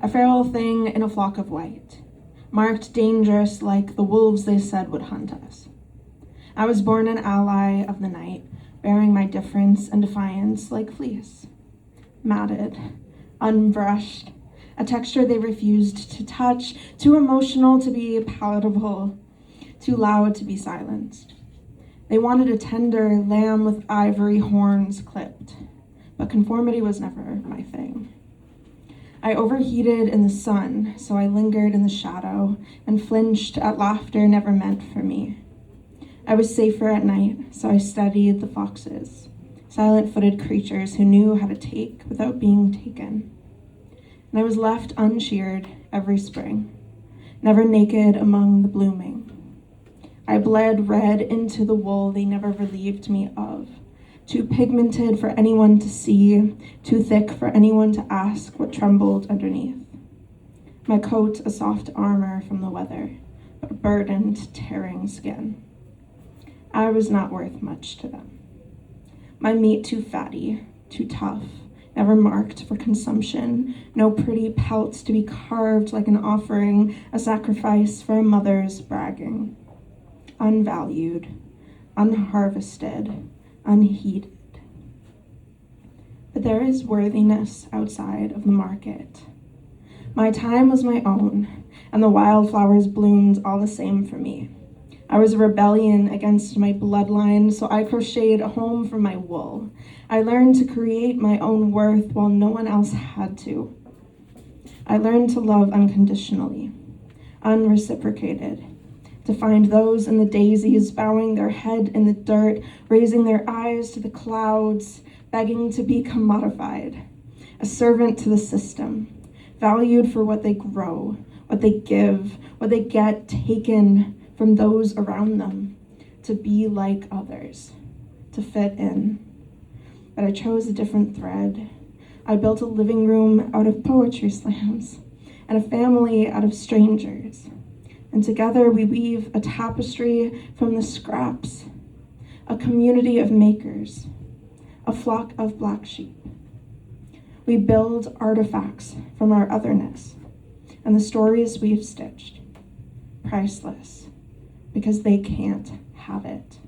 a feral thing in a flock of white, marked dangerous like the wolves they said would hunt us. I was born an ally of the night, bearing my difference and defiance like fleece. Matted, unbrushed, a texture they refused to touch, too emotional to be palatable, too loud to be silenced. They wanted a tender lamb with ivory horns clipped, but conformity was never my thing. I overheated in the sun, so I lingered in the shadow and flinched at laughter never meant for me. I was safer at night, so I studied the foxes, silent-footed creatures who knew how to take without being taken. And I was left unsheared every spring, never naked among the blooming. I bled red into the wool they never relieved me of, too pigmented for anyone to see, too thick for anyone to ask what trembled underneath. My coat a soft armor from the weather, but a burdened, tearing skin. I was not worth much to them. My meat too fatty, too tough, never marked for consumption, no pretty pelts to be carved like an offering, a sacrifice for a mother's bragging. Unvalued, unharvested, unheeded. But there is worthiness outside of the market. My time was my own, and the wildflowers bloomed all the same for me. I was a rebellion against my bloodline, so I crocheted a home for my wool. I learned to create my own worth while no one else had to. I learned to love unconditionally, unreciprocated, to find those in the daisies bowing their head in the dirt, raising their eyes to the clouds, begging to be commodified, a servant to the system, valued for what they grow, what they give, what they get taken from those around them, to be like others, to fit in. But I chose a different thread. I built a living room out of poetry slams and a family out of strangers. And together we weave a tapestry from the scraps, a community of makers, a flock of black sheep. We build artifacts from our otherness and the stories we've stitched, priceless, because they can't have it.